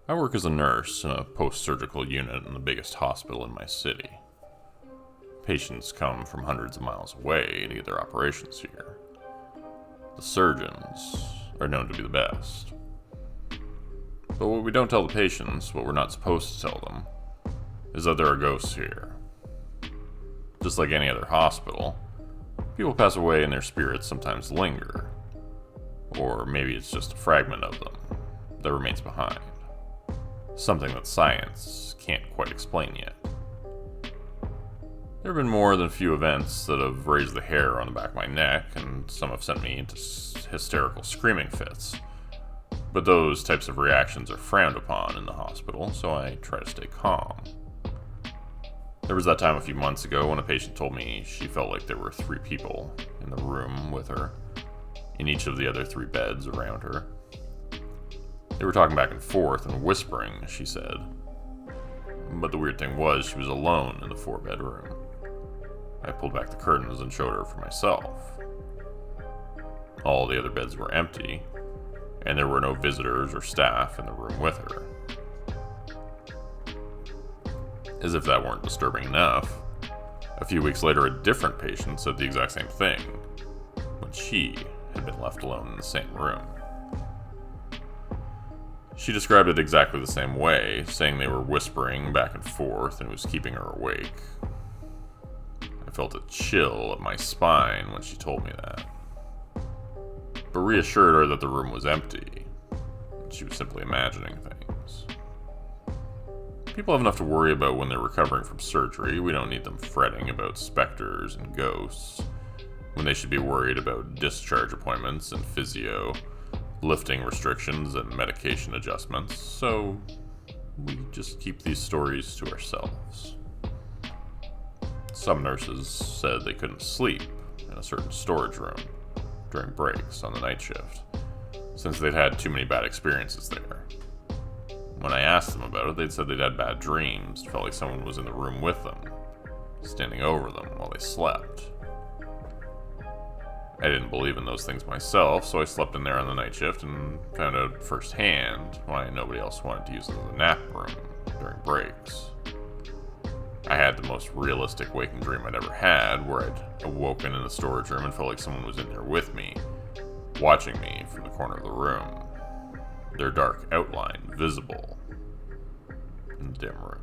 I work as a nurse in a post-surgical unit in the biggest hospital in my city. Patients come from hundreds of miles away to get their operations here. The surgeons are known to be the best. But what we don't tell the patients, what we're not supposed to tell them, is that there are ghosts here. Just like any other hospital, people pass away and their spirits sometimes linger. Or maybe it's just a fragment of them that remains behind. Something that science can't quite explain yet. There have been more than a few events that have raised the hair on the back of my neck, and some have sent me into hysterical screaming fits. But those types of reactions are frowned upon in the hospital, so I try to stay calm. There was that time a few months ago when a patient told me she felt like there were 3 people in the room with her, in each of the other 3 beds around her. They were talking back and forth and whispering, she said. But the weird thing was, she was alone in the 4-bedroom. I pulled back the curtains and showed her for myself. All the other beds were empty, and there were no visitors or staff in the room with her. As if that weren't disturbing enough, a few weeks later a different patient said the exact same thing, when she had been left alone in the same room. She described it exactly the same way, saying they were whispering back and forth and it was keeping her awake. I felt a chill up my spine when she told me that, but reassured her that the room was empty, and she was simply imagining things. People have enough to worry about when they're recovering from surgery. We don't need them fretting about specters and ghosts, when they should be worried about discharge appointments and physio, lifting restrictions and medication adjustments, so we just keep these stories to ourselves. Some nurses said they couldn't sleep in a certain storage room during breaks on the night shift, since they'd had too many bad experiences there. When I asked them about it, they'd said they'd had bad dreams, felt like someone was in the room with them, standing over them while they slept. I didn't believe in those things myself, so I slept in there on the night shift and found out firsthand why nobody else wanted to use it as a nap room during breaks. I had the most realistic waking dream I'd ever had, where I'd awoken in the storage room and felt like someone was in there with me, watching me from the corner of the room, their dark outline visible in the dim room.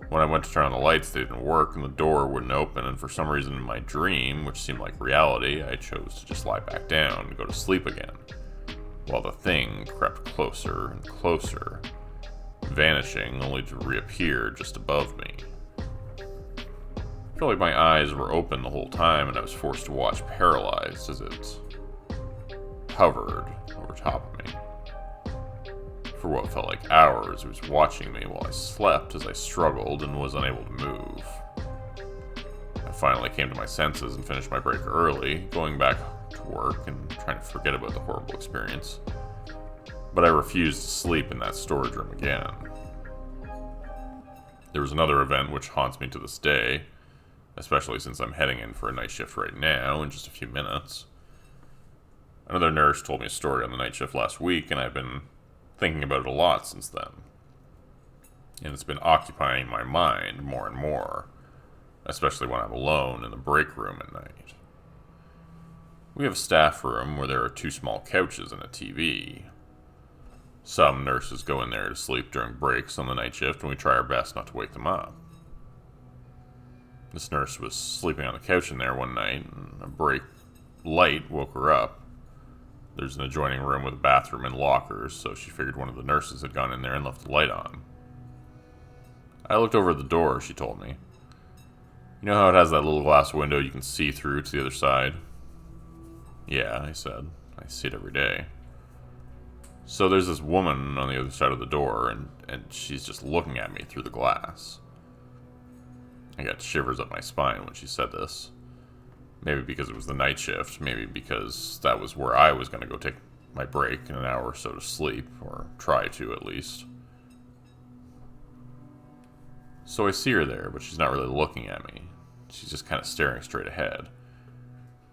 When I went to turn on the lights, they didn't work and the door wouldn't open, and for some reason in my dream, which seemed like reality, I chose to just lie back down and go to sleep again, while the thing crept closer and closer, vanishing only to reappear just above me. I felt like my eyes were open the whole time and I was forced to watch paralyzed as it hovered over top of me. For what felt like hours, it was watching me while I slept as I struggled and was unable to move. I finally came to my senses and finished my break early, going back to work and trying to forget about the horrible experience. But I refused to sleep in that storage room again. There was another event which haunts me to this day, especially since I'm heading in for a night shift right now in just a few minutes. Another nurse told me a story on the night shift last week, and I've been thinking about it a lot since then. And it's been occupying my mind more and more, especially when I'm alone in the break room at night. We have a staff room where there are 2 small couches and a TV. Some nurses go in there to sleep during breaks on the night shift, and we try our best not to wake them up. This nurse was sleeping on the couch in there one night, and a break light woke her up. There's an adjoining room with a bathroom and lockers, so she figured one of the nurses had gone in there and left the light on. I looked over at the door, she told me. You know how it has that little glass window you can see through to the other side? Yeah, I said. I see it every day. So there's this woman on the other side of the door, and she's just looking at me through the glass. I got shivers up my spine when she said this. Maybe because it was the night shift, maybe because that was where I was going to go take my break in an hour or so to sleep, or try to at least. So I see her there, but she's not really looking at me. She's just kind of staring straight ahead.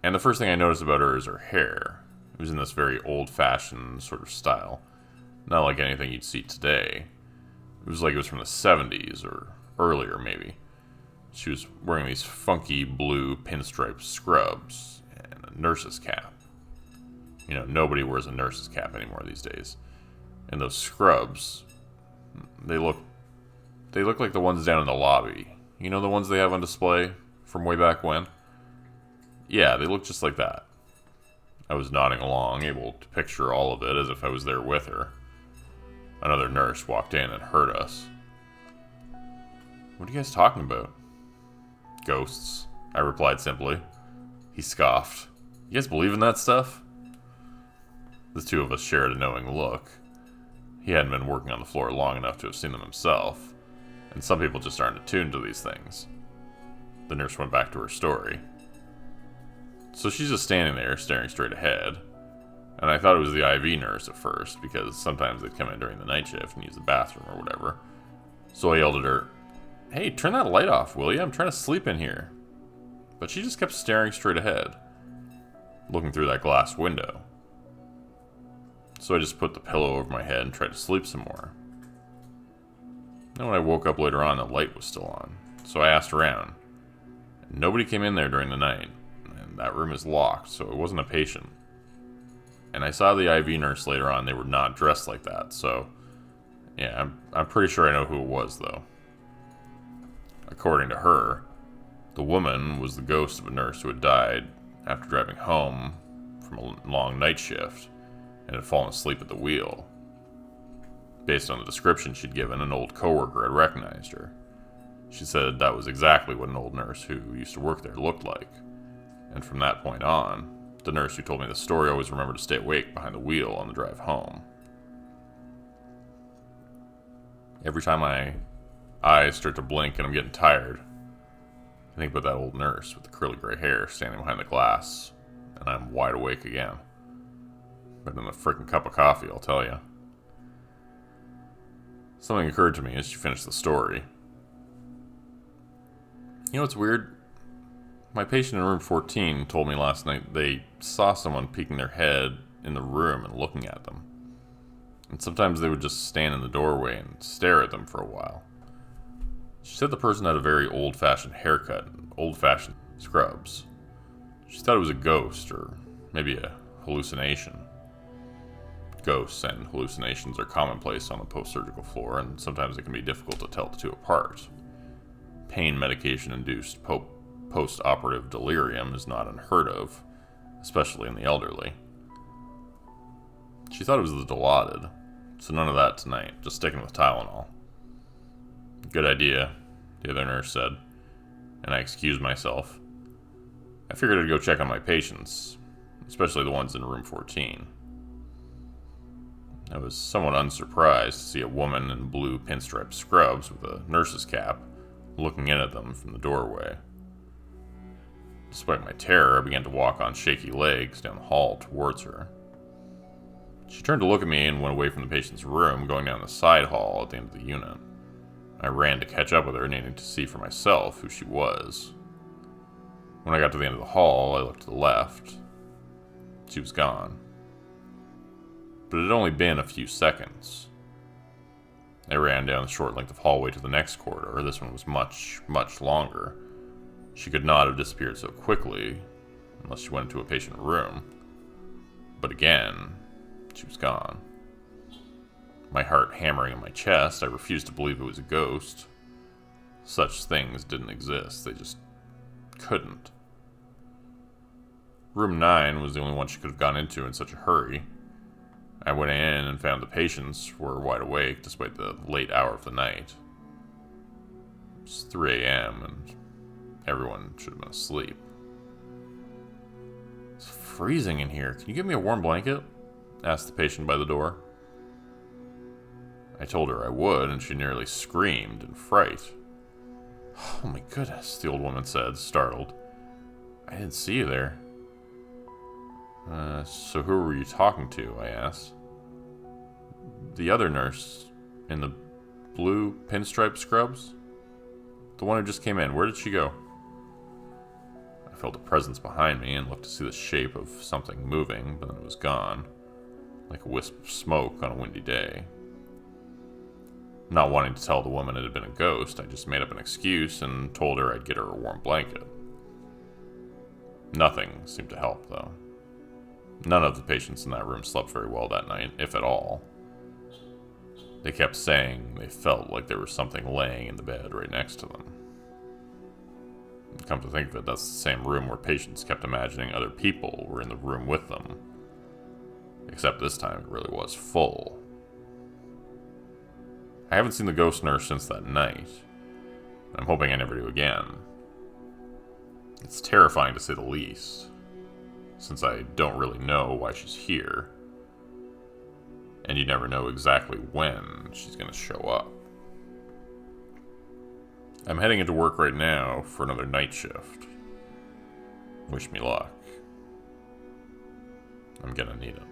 And the first thing I noticed about her is her hair. It was in this very old-fashioned sort of style. Not like anything you'd see today. It was like it was from the 70s or earlier, maybe. She was wearing these funky blue pinstripe scrubs and a nurse's cap. You know, nobody wears a nurse's cap anymore these days. And those scrubs, they look like the ones down in the lobby. You know, the ones they have on display from way back when? Yeah, they look just like that. I was nodding along, able to picture all of it as if I was there with her. Another nurse walked in and heard us. "What are you guys talking about?" "Ghosts," I replied simply. He scoffed. "You guys believe in that stuff?" The two of us shared a knowing look. He hadn't been working on the floor long enough to have seen them himself, and some people just aren't attuned to these things. The nurse went back to her story. So she's just standing there, staring straight ahead, and I thought it was the IV nurse at first, because sometimes they'd come in during the night shift and use the bathroom or whatever. So I yelled at her, "Hey, turn that light off, will you? I'm trying to sleep in here." But she just kept staring straight ahead, looking through that glass window. So I just put the pillow over my head and tried to sleep some more. Then when I woke up later on, the light was still on. So I asked around. Nobody came in there during the night, and that room is locked, so it wasn't a patient. And I saw the IV nurse later on. They were not dressed like that, so yeah, I'm pretty sure I know who it was, though. According to her, the woman was the ghost of a nurse who had died after driving home from a long night shift and had fallen asleep at the wheel. Based on the description she'd given, an old coworker had recognized her. She said that was exactly what an old nurse who used to work there looked like. And from that point on, the nurse who told me the story always remembered to stay awake behind the wheel on the drive home. Every time my eyes start to blink and I'm getting tired, I think about that old nurse with the curly gray hair standing behind the glass, and I'm wide awake again. Better than a freaking cup of coffee, I'll tell you. Something occurred to me as she finished the story. You know what's weird? My patient in room 14 told me last night they saw someone peeking their head in the room and looking at them. And sometimes they would just stand in the doorway and stare at them for a while. She said the person had a very old-fashioned haircut and old-fashioned scrubs. She thought it was a ghost or maybe a hallucination. Ghosts and hallucinations are commonplace on the post-surgical floor, and sometimes it can be difficult to tell the two apart. Pain medication-induced post-operative delirium is not unheard of, especially in the elderly. She thought it was the Dilaudid, so none of that tonight, just sticking with Tylenol. "Good idea," the other nurse said, and I excused myself. I figured I'd go check on my patients, especially the ones in room 14. I was somewhat unsurprised to see a woman in blue pinstripe scrubs with a nurse's cap looking in at them from the doorway. Despite my terror, I began to walk on shaky legs down the hall towards her. She turned to look at me and went away from the patient's room, going down the side hall at the end of the unit. I ran to catch up with her, needing to see for myself who she was. When I got to the end of the hall, I looked to the left. She was gone. But it had only been a few seconds. I ran down the short length of hallway to the next corridor. This one was much, much longer. She could not have disappeared so quickly, unless she went into a patient room. But again, she was gone. My heart hammering in my chest, I refused to believe it was a ghost. Such things didn't exist. They just couldn't. Room 9 was the only one she could have gone into in such a hurry. I went in and found the patients were wide awake despite the late hour of the night. It was 3 a.m. and everyone should have been asleep. "It's freezing in here. Can you give me a warm blanket?" asked the patient by the door. I told her I would, and she nearly screamed in fright. "Oh my goodness," the old woman said, startled. "I didn't see you there." So who were you talking to?" I asked. "The other nurse in the blue pinstripe scrubs? The one who just came in. Where did she go?" I felt a presence behind me and looked to see the shape of something moving, but then it was gone. like a wisp of smoke on a windy day. Not wanting to tell the woman it had been a ghost, I just made up an excuse and told her I'd get her a warm blanket. Nothing seemed to help, though. None of the patients in that room slept very well that night, if at all. They kept saying they felt like there was something laying in the bed right next to them. Come to think of it, that's the same room where patients kept imagining other people were in the room with them. Except this time it really was full. I haven't seen the ghost nurse since that night. I'm hoping I never do again. It's terrifying to say the least, since I don't really know why she's here. And you never know exactly when she's going to show up. I'm heading into work right now for another night shift. Wish me luck. I'm gonna need it.